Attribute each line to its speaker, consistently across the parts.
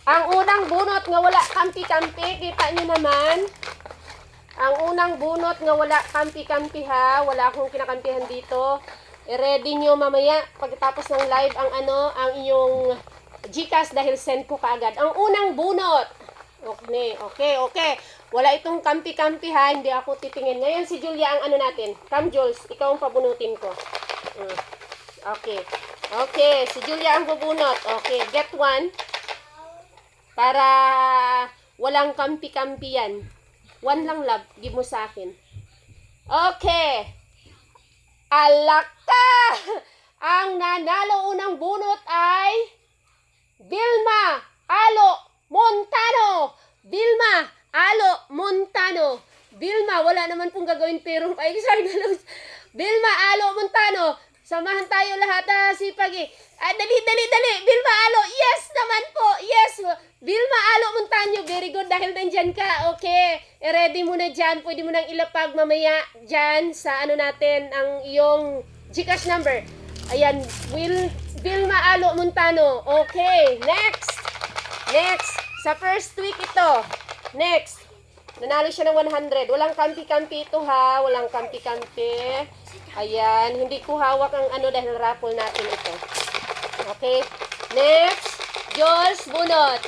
Speaker 1: Ang unang bunot nga wala kampi-kampi, kita nyo naman. Ang unang bunot nga wala kampi-kampi ha, wala akong kinakampihan dito. I-ready nyo mamaya pagkatapos ng live ang ang inyong GCash dahil send ko kaagad. Ang unang bunot. Okay. Wala itong kampi-kampi ha, hindi ako titingin. Ngayon si Julia ang natin. Come Jules, ikaw ang pabunutin ko. Okay, si Julia ang bubunot. Okay, get one. Para walang kampi-kampi yan. One lang love, give mo sa akin. Okay. Alaka! Ang nanalo unang bunot ay Vilma Alo Montano. Vilma Alo Montano. Vilma, wala naman pong gagawin pero ay sorry. Vilma Alo Montano. Samahan tayo lahat sipag dali. Vilma Alo. Yes naman po. Yes. Vilma Alo Montano. Very good dahil nandyan ka. Okay. I-ready mo na dyan. Pwede mo nang ilapag mamaya dyan sa natin ang iyong GCash number. Ayan. Vilma Alo Montano. Okay. Next. Sa first week ito. Next. Nanalo siya ng 100. Walang kampi-kampi ito ha. Walang kampi-kampi. Ayan. Hindi ko hawak ang dahil raffle natin ito. Okay. Next. Jules, bunot.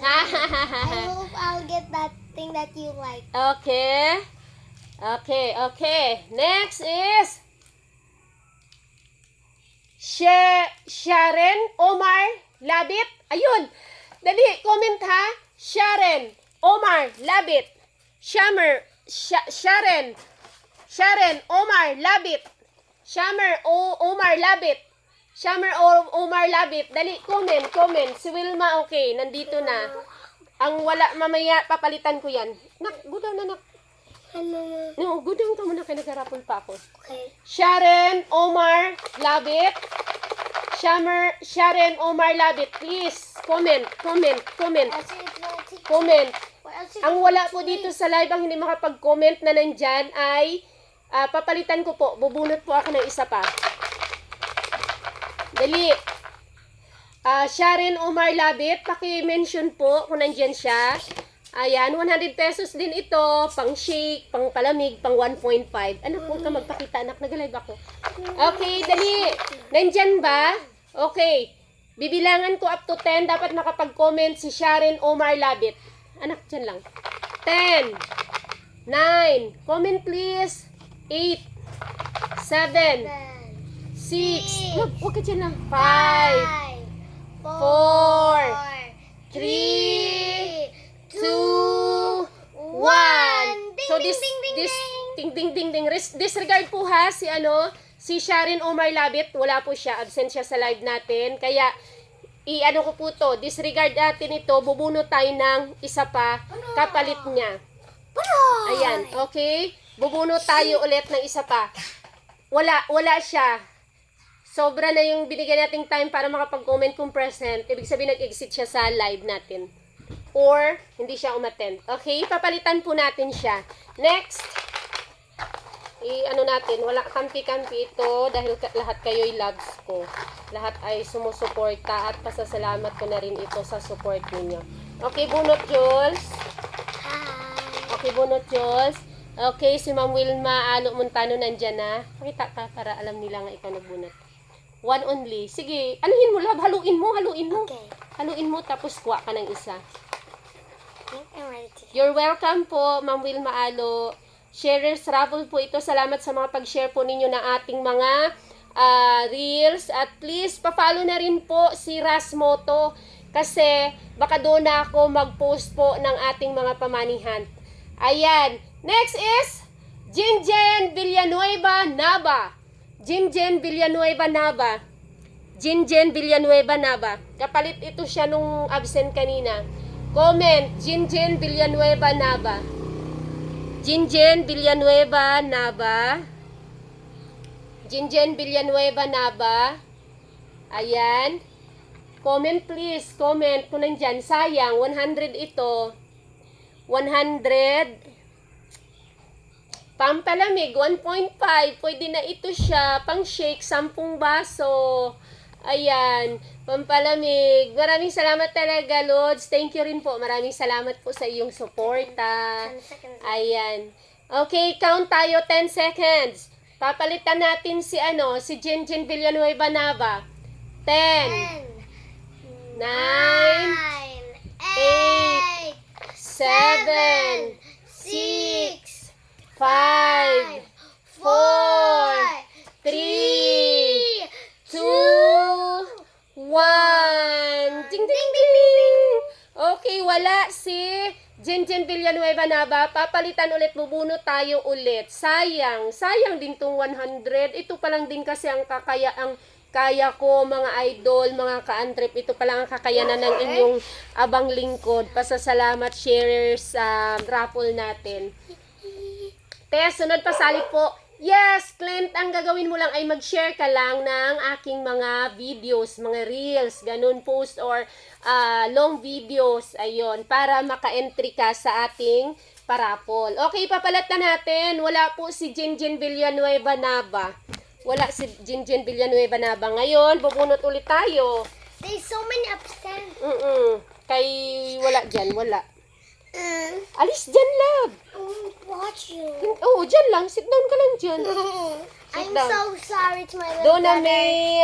Speaker 2: I hope I'll get that thing that you like.
Speaker 1: Okay. Next is Sharon Omar Labit. Ayun. Dali, comment ha. Sharon Omar Labit. Sharon Omar Labit. Omar Labit. Dali, comment. Si Wilma, okay. Nandito na. Ang wala, mamaya, papalitan ko yan. Gudaw na. No, gudaw ka muna kaya nag-rapol pa ako.
Speaker 2: Okay.
Speaker 1: Sharon Omar Labit. Sharon Omar Labit. Please, comment. Ang wala po dito sa live, ang hindi makapag-comment na nandyan ay papalitan ko po. Bubunot po ako ng isa pa. Dali. Sharon Omar Labit, paki-mention po kung nandyan siya. Ayan, 100 pesos din ito. Pang shake, pang palamig, pang 1.5. Anak, huwag ka magpakita, anak. Nag-live ako. Okay, dali. Nandyan ba? Okay. Bibilangan ko up to 10. Dapat nakapag-comment si Sharon Omar Labit. Anak, dyan lang. 10, 9, comment please. 8, 7, 6, huwag ka dyan lang. 5, 4, 3, 2, 1. So this disregard po ha si Sharon Omar Labit, wala po siya, absent siya sa live natin. Kaya ko po to, disregard natin ito, bubunot tayo ng isa pa kapalit niya. Ayan, okay? Bubunot tayo ulit ng isa pa. Wala siya. Sobra na yung binigyan nating time para makapag-comment kung present. Ibig sabihin nag-exit siya sa live natin. Or hindi siya umattend. Okay? Papalitan po natin siya. Next. Natin. Wala kampi-kampi ito dahil lahat kayo'y loves ko. Lahat ay sumusuporta at pasasalamat ko na rin ito sa support ninyo. Okay, bunot Jules. Okay, bunot Jules. Okay, si Ma'am Wilma Alo Montano nandyan na. Pakita ka para alam nila nga ikaw nagbunot. One only. Sige, anuhin mo love. Haluin mo.
Speaker 2: Okay.
Speaker 1: Haluin mo tapos kuha ka ng isa.
Speaker 2: I'm ready to.
Speaker 1: You're welcome po, Ma'am Wilma Alo. Sharers raffle po ito. Salamat sa mga pag-share po ninyo ng ating mga reels. At please, pa-follow na rin po si Rasmoto. Kasi baka doon na ako mag-post po ng ating mga pamanihan. Ayan. Next is Jinjen Villanueva Nava. Jinjen Villanueva Nava. Kapalit ito siya nung absent kanina. Comment, Jinjen Villanueva Nava. Ayan. Comment please, comment kung nandyan. Sayang, 100 ito. 100. Pampalamig, 1.5. Pwede na ito siya. Pang shake, 10 baso. Ayan. Pampalamig. Maraming salamat talaga, Lods. Thank you rin po. Maraming salamat po sa iyong suporta.
Speaker 2: 10 seconds.
Speaker 1: Ayan. Okay, count tayo 10 seconds. Papalitan natin si si Jinjin Villanueva Nava. 10, 9,
Speaker 2: 8,
Speaker 1: 7, 6, 5, 4, 3, 2, 1. Ding, ding, ding. Okay, wala si Jinjin Villanueva Nava. Papalitan ulit, bubunot tayo ulit. Sayang din tong 100. Ito pa lang din kasi ang kaya ko, mga idol, mga ka-antrip. Ito pa lang ang kakayanan ng inyong abang lingkod. Pasasalamat sharers sa raffle natin. Kaya sunod pasali po. Yes, Clint, ang gagawin mo lang ay mag-share ka lang ng aking mga videos, mga reels, ganun, post or long videos, ayun, para maka-entry ka sa ating parapol. Okay, papalatan natin. Wala po si Jinjin Villanueva Nava. Wala si Jinjin Villanueva Nava. Ngayon, bubunot ulit tayo.
Speaker 2: There's so many upstairs.
Speaker 1: Kay wala dyan, wala. Alis dyan, love.
Speaker 2: Watch you.
Speaker 1: Oo, dyan lang. Sit down ka lang dyan.
Speaker 2: I'm
Speaker 1: down.
Speaker 2: so sorry to my little
Speaker 1: Dona
Speaker 2: brother.
Speaker 1: may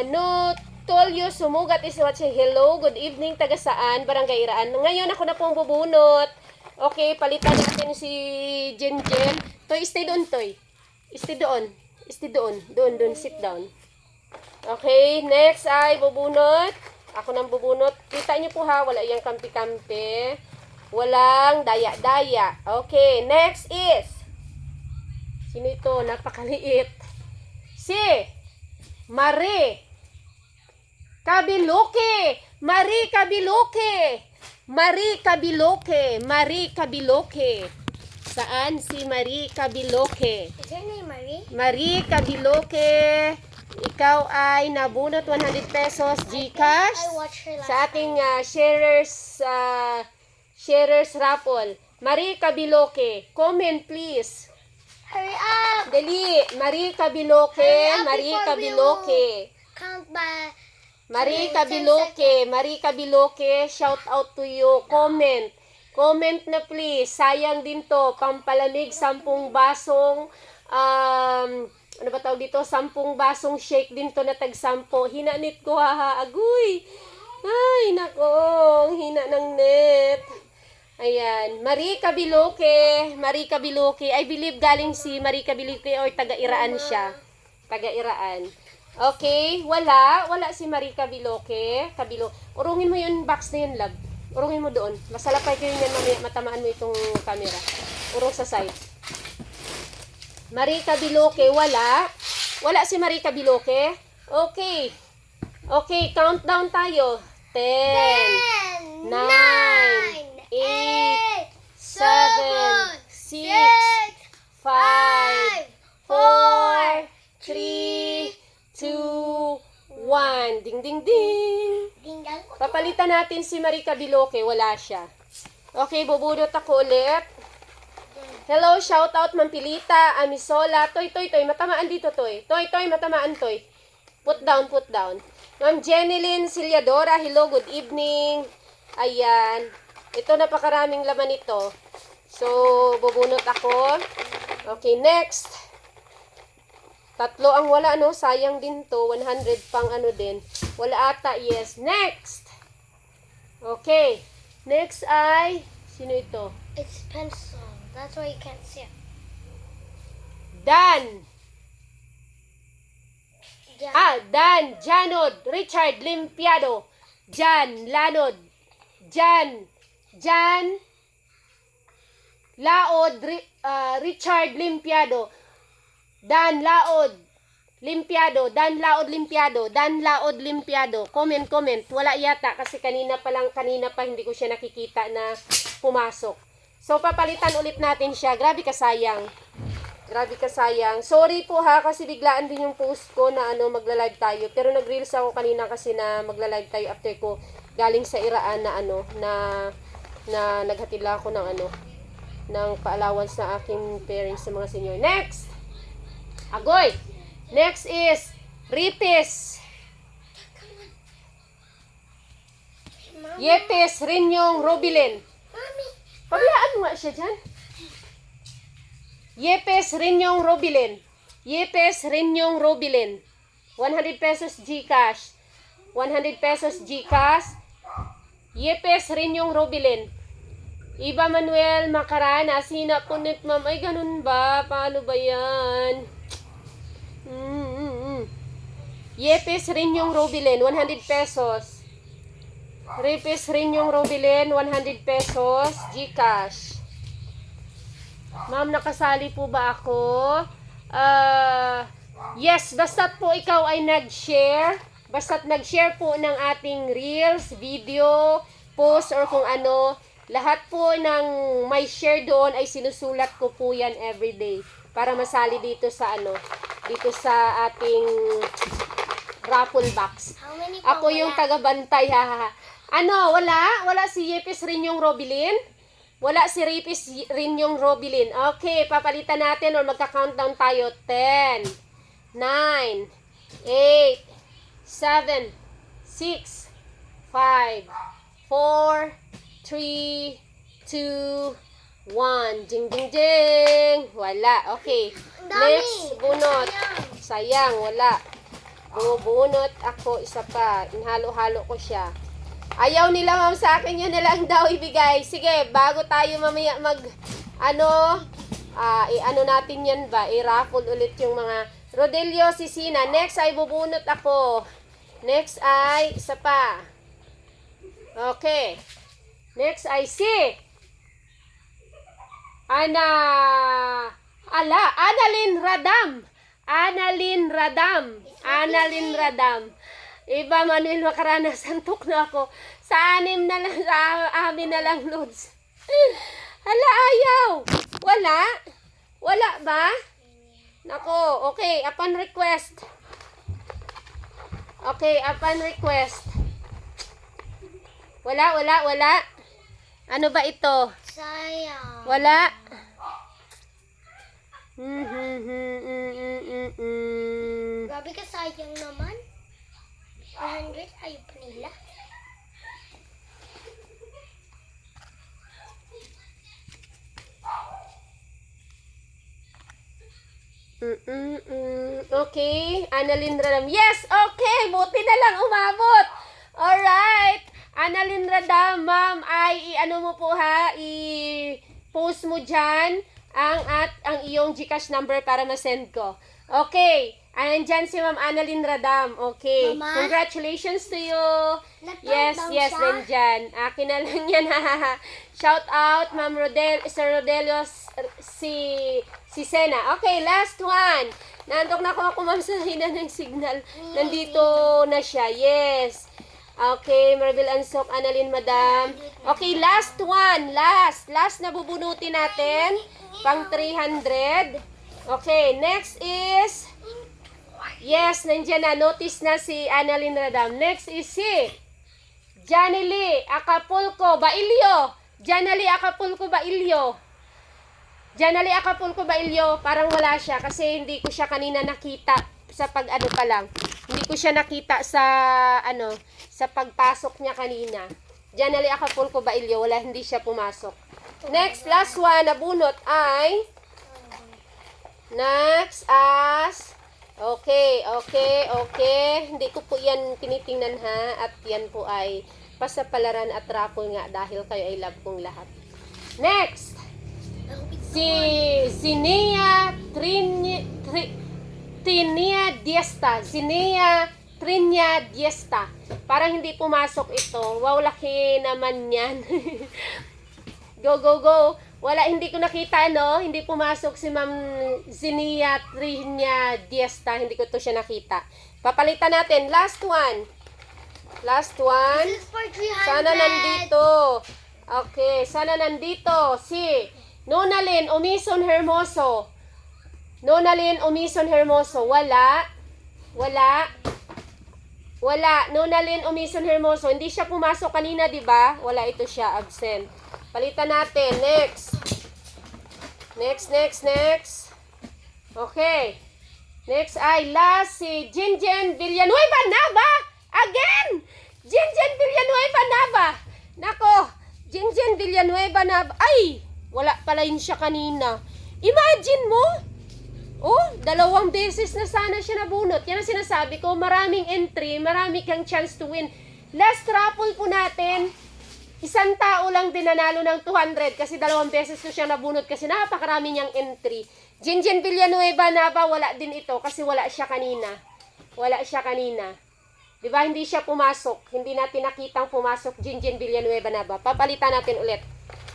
Speaker 1: no Tolyo Sumugat is watching. Hello, good evening, taga saan? Barangay Iraan. Ngayon ako na pong bubunot. Okay, palitan natin si Jinjin. Toy, stay doon, Toy. Stay doon. Stay doon. Doon, sit down. Okay, next ay bubunot. Ako nang bubunot. Kita niyo po ha, wala yang kampi-kampi. Walang daya-daya. Okay, next is sino ito? Napakaliit. Si Marie Kabiloke. Marie Kabiloke. Marie Kabiloke. Marie Kabiloke. Saan si Marie Kabiloke?
Speaker 2: Is her name Marie?
Speaker 1: Marie Kabiloke. Ikaw ay nabunot 100 pesos GCash
Speaker 2: I watched her last
Speaker 1: sa ating sharers raffle. Marie Kabiloke, comment please.
Speaker 2: Hurry up!
Speaker 1: Dali, Marie Kabiloke,
Speaker 2: Hurry up
Speaker 1: Marie
Speaker 2: before we
Speaker 1: Kabiloke.
Speaker 2: Count by
Speaker 1: Marie
Speaker 2: 10
Speaker 1: Kabiloke, Marie Kabiloke, shout out to you. Comment. Comment na please. Sayang din to. Pampalamig, 10 basong ano ba tawag dito? 10 basong shake din to na tag-10. Hinanit ko, haha. Agoy! Ay, nako. Hina ng net. Ayan. Marie Kabiloke. Marie Kabiloke. I believe galing si Marie Kabiloke or taga-Iraan siya. Taga-Iraan. Okay. Wala. Wala si Marie Kabiloke. Urungin mo yung box na yun, love. Urungin mo doon. Masalapay ko yun yan mamaya. Matamaan mo itong camera. Urong sa side. Marie Kabiloke, wala. Wala si Marie Kabiloke. Okay. Okay, countdown tayo. 10, 9, 8, 7, 6, 5, 4, 3, 2, 1. Ding, ding, ding.
Speaker 2: Dingdang.
Speaker 1: Papalitan natin si Marie Kabiloke. Wala siya. Okay, bubunot ako ulit. Hello, shout out Mampilita, Amisola, Toy, matamaan dito, Toy, matamaan, Toy. Put down. Ma'am Jenilyn Ciliadora, hello, good evening. Ayan. Ito, napakaraming laman ito. So, bubunot ako. Okay, next. 3 ang wala, no? Sayang din to. 100 pang ano din. Wala ata, yes. Next. Okay. Next ay, sino ito?
Speaker 2: It's pencil. That's why you can't see it.
Speaker 1: Dan.
Speaker 2: Yeah.
Speaker 1: Dan, Janod, Richard Limpiado, Jan, Lanod, Jan, Laod, Richard Limpiado, Dan Laod, Limpiado. Comment. Wala yata kasi kanina pa hindi ko siya nakikita na pumasok. So, papalitan ulit natin siya. Grabe ka sayang. Sorry po ha, kasi biglaan din yung post ko na magla-live tayo. Pero nag-reels ako kanina kasi na magla-live tayo after ko galing sa Iraan na na naghatid lang ako ng pa-allowance na aking parents sa mga senior. Next! Agoy! Next is Ritis. Yepes Rinyong Robilin.
Speaker 2: Mommy.
Speaker 1: Pabayaan mo nga siya dyan. Yepes Rinyong Robilin. Yepes Rinyong Robilin. 100 pesos GCash. 100 pesos GCash. Yepes Rinyong Robilin. Iba Manuel Macarana. Sina punit ma'am. Ay, ganun ba? Paano ba yan? Yepes Rinyong Robilin. 100 pesos. Yepes Rinyong Robilin. 100 pesos GCash. Ma'am, nakasali po ba ako? Yes, basta't po ikaw ay nag-share. Basta't nag-share po ng ating reels, video, post, or kung ano. Lahat po ng may share doon ay sinusulat ko po yan everyday. Para masali dito sa dito sa ating raffle box.
Speaker 2: How many
Speaker 1: Ako yung taga-bantay, ha. Wala si Yepes Rinyong Robilin? Wala si Yepes Rinyong Robilin. Okay, papalitan natin or magka-countdown tayo. 10, 9, 8, 7, 6, 5, 4, 3, 2, 1. Jing, jing, jing. Wala. Okay.
Speaker 2: Ang dami.
Speaker 1: Next, bunot. Sayang, wala. Bubunot ako isa pa. Inhalo-halo ko siya. Ayaw nila ma'am sa akin, yun na lang daw ibigay. Sige, bago tayo mamaya natin yan ba? I-raffle ulit yung mga Rodelio Sisina. Next ay bubunot ako. Next ay isa pa. Okay. Next ay si Annalyn Radam. Iba Manuel Macarana, santok na ako. Sa amin na lang, Lods. Hala, ayaw. Wala ba? Nako, okay, upon request. Wala. Ano ba ito?
Speaker 2: Sayang.
Speaker 1: Wala.
Speaker 2: Grabe ka, sayang naman. 100, ayaw pa nila.
Speaker 1: Okay, Annalyn Radam. Yes, okay, buti na lang umabot. Alright. Annalyn Radam, ma'am, ay mo po ha, i-post mo dyan ang iyong GCash number para ma-send ko. Okay, andyan si Ma'am Annalyn Radam. Okay,
Speaker 2: Mama?
Speaker 1: congratulations to you.
Speaker 2: Nag-countdown
Speaker 1: Yes,
Speaker 2: siya?
Speaker 1: nandyan. Akin na lang yan, ha. Shout out, Ma'am Sir Rodelio, si Sena. Okay, last one. Nandok na ako, ma'am, sa hina ng signal. Nandito na siya. Yes. Okay, Maribel Ansok, Annalyn, madam. Okay, last one. Last na bubunutin natin. Pang 300. Okay, next is... Yes, nandiyan na. Notice na si Annalyn Radam. Next is si Janely Acapulco Bailio. Janely Acapulco Bailio. Parang wala siya kasi hindi ko siya kanina nakita sa pa lang. Hindi ko siya nakita sa sa pagpasok niya kanina. Janely Acapulco Bailio, hindi siya pumasok. Next, last one na bunot ay next as okay. Hindi ko po yan tinitingnan ha. At yan po ay pasapalaran at raffle nga dahil kayo ay love kong lahat. Next, si Zinea Trinia Diesta. Parang hindi pumasok ito. Wow, laki naman yan. Go. Wala, hindi ko nakita, Hindi pumasok si Ma'am Zinea Trinia Diesta. Hindi ko to siya nakita. Papalitan natin. Last one.
Speaker 2: This is for 300.
Speaker 1: Sana nandito. Okay, sana nandito si Nonalyn Omison Hermoso. Wala. Nonalyn Omison Hermoso. Hindi siya pumasok kanina, di ba? Wala, ito siya. Absent. Palitan natin. Next. Okay. Next ay last si Jinjen Villanueva Nava. Again! Jinjen Villanueva Nava. Jinjen Villanueva na, ay, wala pala yun siya kanina. Imagine mo, oh, 2 beses na sana siya nabunot. Yan ang sinasabi ko, maraming entry, marami kang chance to win. Last raffle po natin, isang tao lang din nanalo ng 200 kasi 2 beses ko siya nabunot kasi napakarami niyang entry. Jinjen Villanueva na ba, wala din ito kasi wala siya kanina. Wala siya kanina. Diba, hindi siya pumasok. Hindi natin nakitang pumasok Jinjen Villanueva na ba. Papalitan natin ulit.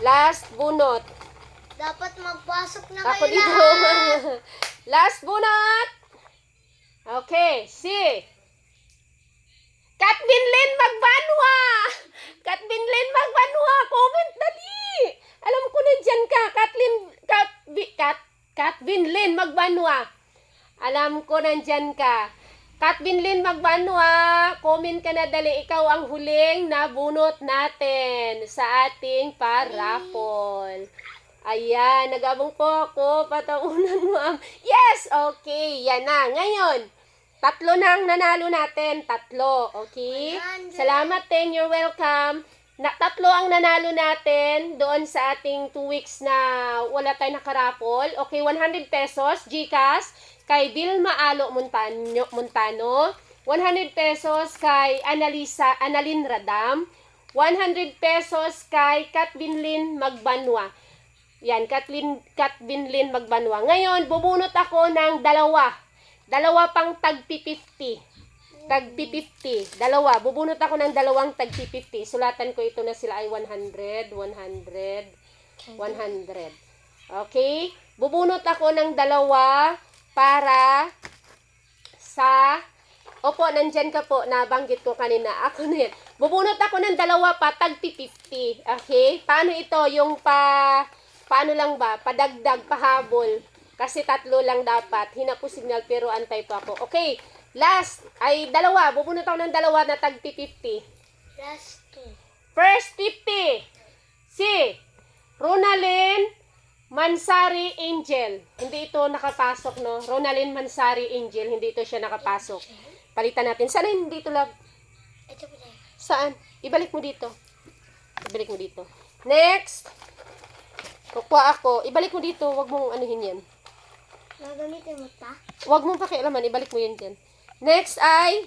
Speaker 1: Last bunot.
Speaker 2: Dapat magpasok na
Speaker 1: Ako
Speaker 2: kayo
Speaker 1: dito.
Speaker 2: lahat.
Speaker 1: Last bunot. Okay, si Katbin Lynn Magbanwa. Katbin Lynn Magbanwa. Comment dali. Alam ko na dyan ka. Katbin Lynn Magbanwa. Alam ko na dyan ka. Katbin Lynn Magbanwa, comment ka na dali. Ikaw ang huling nabunot natin sa ating paraffle. Ayan, nagabong po ako. Pataunan mo ang... Yes! Okay, yan na. Ngayon, 3 na ang nanalo natin. 3, okay?
Speaker 2: 100.
Speaker 1: Salamat, Ten. You're welcome. 3 ang nanalo natin doon sa ating 2 weeks na wala tayong nakaraffle. Okay, 100 pesos, GCash, kay Vilma Alo Montano. 100 pesos kay Annalyn Radam. 100 pesos kay Katbin Lynn Magbanwa. Yan, Katbin Lynn Magbanwa. Ngayon, bubunot ako ng 2. 2 pang tag-50. Tag-50. 2. Bubunot ako ng 2 tag-50. Sulatan ko ito na sila ay 100, 100, 100. Okay? Bubunot ako ng 2 para sa... Opo, nandyan ka po. Nabanggit ko kanina. Ako na yan. Bubunot ako ng 2 pa, tag-50. Okay? Paano ito? Yung paano lang ba? Padagdag, pahabol. Kasi 3 lang dapat. Hina po signal pero antay pa ako. Okay. Last ay 2. Bubunot ako ng 2 na tag-50.
Speaker 2: Last 2.
Speaker 1: First 50. Si Ronalyn Mansari Angel. Hindi ito nakapasok, no? Ronalyn Mansari Angel. Hindi ito siya nakapasok. Palitan natin. Sana hindi ito love.
Speaker 2: Ito pa tayo.
Speaker 1: Saan? Ibalik mo dito. Ibalik mo dito. Next. Kukuha ako. Ibalik mo dito. Huwag mong anuhin yan.
Speaker 2: Gagamitin mo ta?
Speaker 1: Huwag mong pakialaman. Ibalik mo yan dyan. Next ay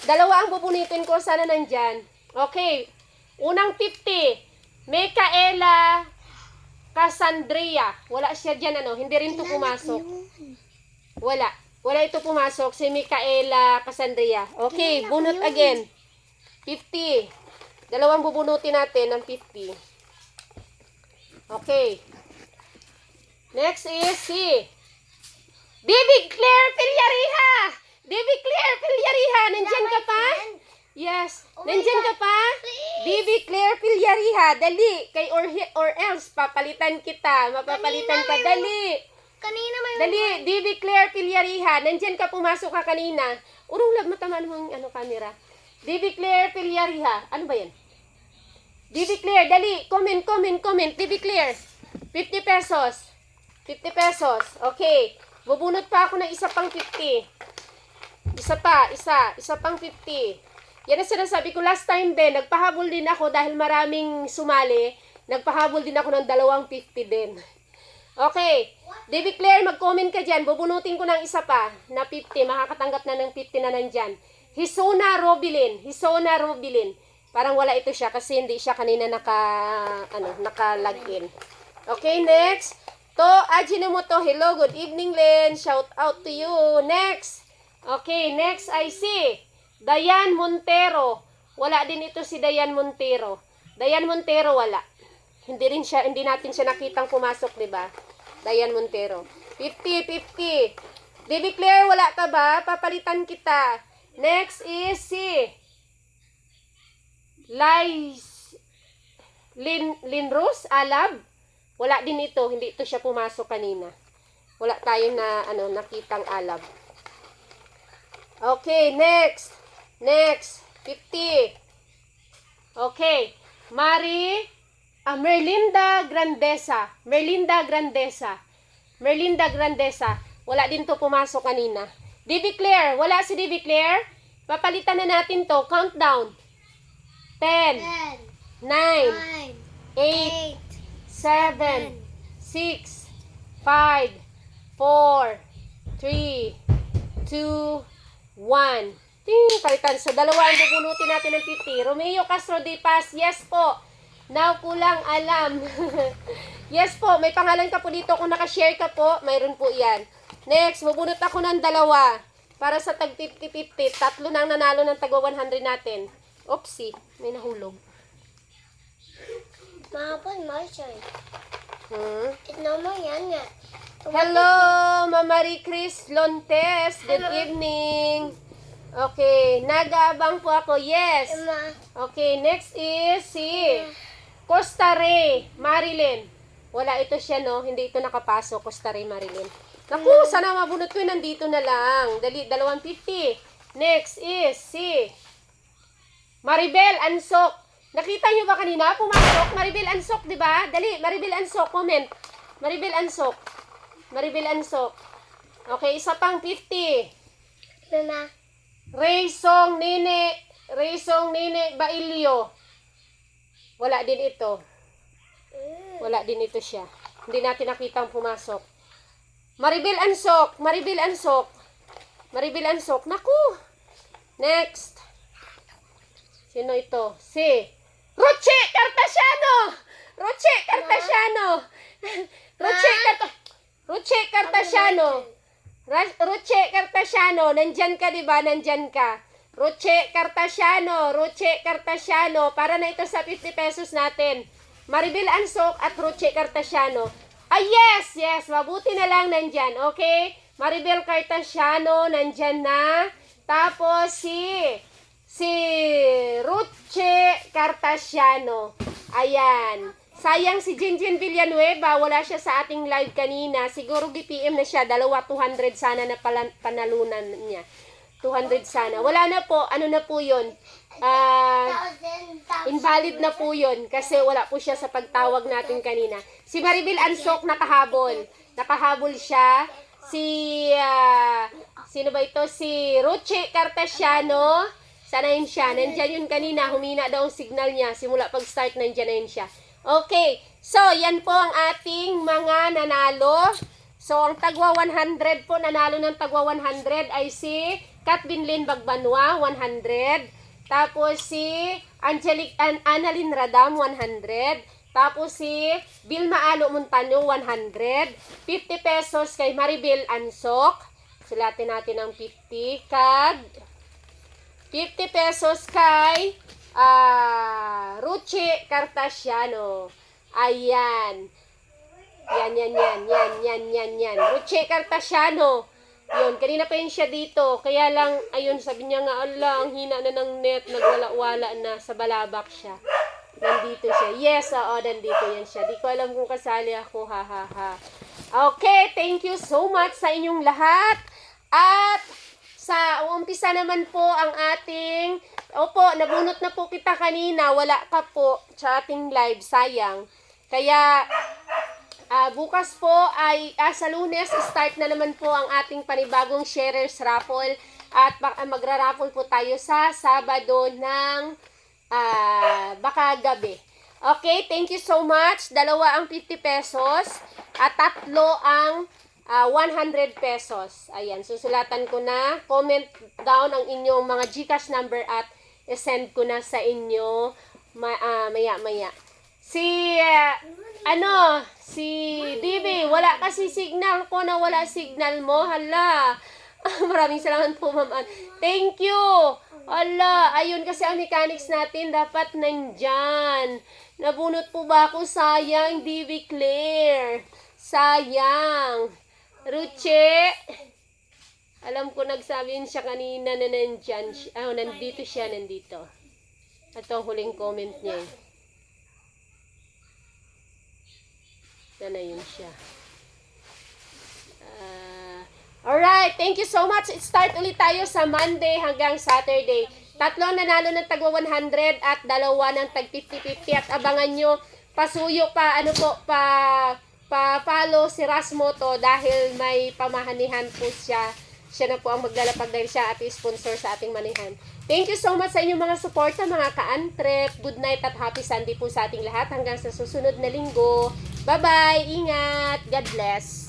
Speaker 1: 2 ang bubunitin ko. Sana nandyan. Okay. Unang 50. Micaela Cassandria. Wala siya dyan, ano. Hindi rin ito pumasok. Wala. Wala ito pumasok. Si Micaela Cassandria. Okay.
Speaker 2: Kilala ko
Speaker 1: Bunot
Speaker 2: yun.
Speaker 1: again. 50. 2 bubunutin natin ng 50. Okay. Next is si Bibi Claire Pillariha. Bibi Claire Pillariha. Nandyan ka pa? Yes.
Speaker 2: Oh my
Speaker 1: Nandyan ka
Speaker 2: God.
Speaker 1: pa?
Speaker 2: Please.
Speaker 1: Bibi Claire Pillariha. Dali. Kay or else, papalitan kita. Mapapalitan
Speaker 2: Kanina
Speaker 1: ka.
Speaker 2: may
Speaker 1: Dali.
Speaker 2: Kanina may
Speaker 1: Dali. Bibi Claire Pillariha. Nandyan ka, pumasok ka kanina. Urong lab, matamaan mo ang camera. Bibi Claire Pillariha. Ano ba yan? Bibi Claire, dali. Comment. Bibi Claire. 50 pesos. 50 pesos. Okay. Bubunot pa ako ng isa pang 50. Isa pang 50. Yan ang sinasabi ko last time din. Nagpahabol din ako dahil maraming sumali. Nagpahabol din ako ng 250 din. Okay. David Claire, mag-comment ka dyan. Bubunutin ko ng isa pa na 50. Makakatanggap na ng 50 na nandyan. Hisona Robilin. Parang wala ito siya kasi hindi siya kanina naka-login. Okay, next. To, Ajinomoto. Hello, good evening, Len. Shout out to you. Next. Okay, next I see Dayan Montero. Wala din ito si Dayan Montero. Dayan Montero wala. Hindi natin siya nakitang pumasok, 'di ba? Dayan Montero. 50. Baby Claire, wala ka ba? Papalitan kita. Next is si Linrose Alab. Wala din ito. Hindi ito siya pumasok kanina. Wala tayong nakitang alab. Okay, next. 50. Okay. Merlinda Grandesa. Wala din to pumasok kanina. Divi Claire. Wala si Divi Claire. Papalitan na natin to. Countdown. 10,
Speaker 2: 10,
Speaker 1: 9,
Speaker 2: 9,
Speaker 1: 8, 7, 6, 5, 4, 3, 2, 1. Ting, palitan. So, dalawa ang bubunutin natin ng 50. Romeo Castro de Paz, yes po. Now ko lang alam. Yes po, may pangalan ka po dito. Kung nakashare ka po, mayroon po yan. Next, bubunot ako ng dalawa. Para sa tag 50-50. Tatlo na ang nanalo ng tagwa 100 natin. Oopsie, may nahulog.
Speaker 2: Mahapon, Marshall.
Speaker 1: Hmm?
Speaker 2: No more yan nga.
Speaker 1: Hello, Mama Marie Chris Lontes. Good evening. Okay, nag-aabang po ako. Yes. Okay, next is si Costa Rey Marilyn. Wala ito siya, no? Hindi ito nakapasok. Costa Rey Marilyn. Naku, sana mabunot ko yun. Nandito na lang. Dali, 250. Next is si Maribel Ansok. Nakita niyo ba kanina? Pumasok. Maribel Ansok, di ba? Dali, Maribel Ansok. Comment. Maribel Ansok. Maribel Ansok. Okay, isa pang 50.
Speaker 2: Mama.
Speaker 1: Raysong Nene Bailio. Wala din ito. Wala din ito siya. Hindi natin nakita ang pumasok. Maribel Ansok. Maribel Ansok. Maribel Ansok. Naku. Next. Sino ito? Si Ruche Cartasiano. Ruche Cartasiano. Ruche Cartasiano. Ruche Cartasiano, nandyan ka, di ba? Nandyan ka. Ruche Cartasiano, Ruche Cartasiano. Para na ito sa 50 pesos natin. Maribel Ansok at Ruche Cartasiano. Ah, yes, yes. Mabuti na lang nandyan, okay? Maribel Cartasiano, nandyan na. Tapos si Ruche Cartasiano. Ayan. Sayang si Jinjin Villanueva, wala siya sa ating live kanina. Siguro BPM na siya, 200 sana na panalunan niya. 200 sana. Wala na po, ano na po yun? Invalid na po yun kasi wala po siya sa pagtawag natin kanina. Si Maribel Ansok nakahabol. Nakahabol siya. Sino ba ito? Si Ruche Cartasiano. Sana yun siya. Nandyan yun kanina. Humina daw ang signal niya. Simula pag-start, nandyan na yun siya. Okay, so yan po ang ating mga nanalo. So ang tagwa 100 po, nanalo ng tagwa 100 ay si Catbinlin Bagbanwa, 100. Tapos si Annalyn Radam, 100. Tapos si Vilma Alo Montano, 100. 50 pesos kay Maribel Ansok. Sulatin natin ang 50. 50 pesos kay Ruche Cartasiano. Ayan. Yan. Ruche Cartasiano. Yun, kanina pa yun siya dito. Kaya lang, ayun, sabi niya nga, ala, ang hina na ng net, nagwala-wala na, sa balabak siya. Nandito siya. Yes, oo, nandito yan siya. Di ko alam kung kasali ako, ha. Okay, thank you so much sa inyong lahat. At sa umpisa naman po ang ating, opo, nabunot na po kita kanina, wala ka po sa ating live, sayang. Kaya, bukas po ay, sa Lunes, start na naman po ang ating panibagong sharers raffle. At magra-raffle po tayo sa Sabado ng baka gabi. Okay, thank you so much. 2 ang 50 pesos at 3 ang 100 pesos. Ayan, susulatan ko na. Comment down ang inyong mga GCash number at send ko na sa inyo maya-maya. Si DB, wala kasi signal ko na wala signal mo. Hala. Maraming salamat po, ma'am. Thank you. Hala, ayun kasi ang mechanics natin dapat nandyan. Nabunot po ba ako? Sayang, DB Claire. Sayang. Ruche. Alam ko nagsabihin siya kanina na nandyan. Nandito siya, nandito. Ito ang huling comment niya. Sana yun siya. Alright, thank you so much. Start ulit tayo sa Monday hanggang Saturday. 3 nanalo ng tagwa 100 at 2 ng tag 50-50. At abangan nyo, pasuyo pa, pa-follow si Rasmoto dahil may pamahanihan po siya. Siya na po ang maglalapag dahil siya at sponsor sa ating manihan. Thank you so much sa inyong mga suporta, mga ka-antrep. Good night at happy Sunday po sa ating lahat hanggang sa susunod na linggo. Bye-bye! Ingat! God bless!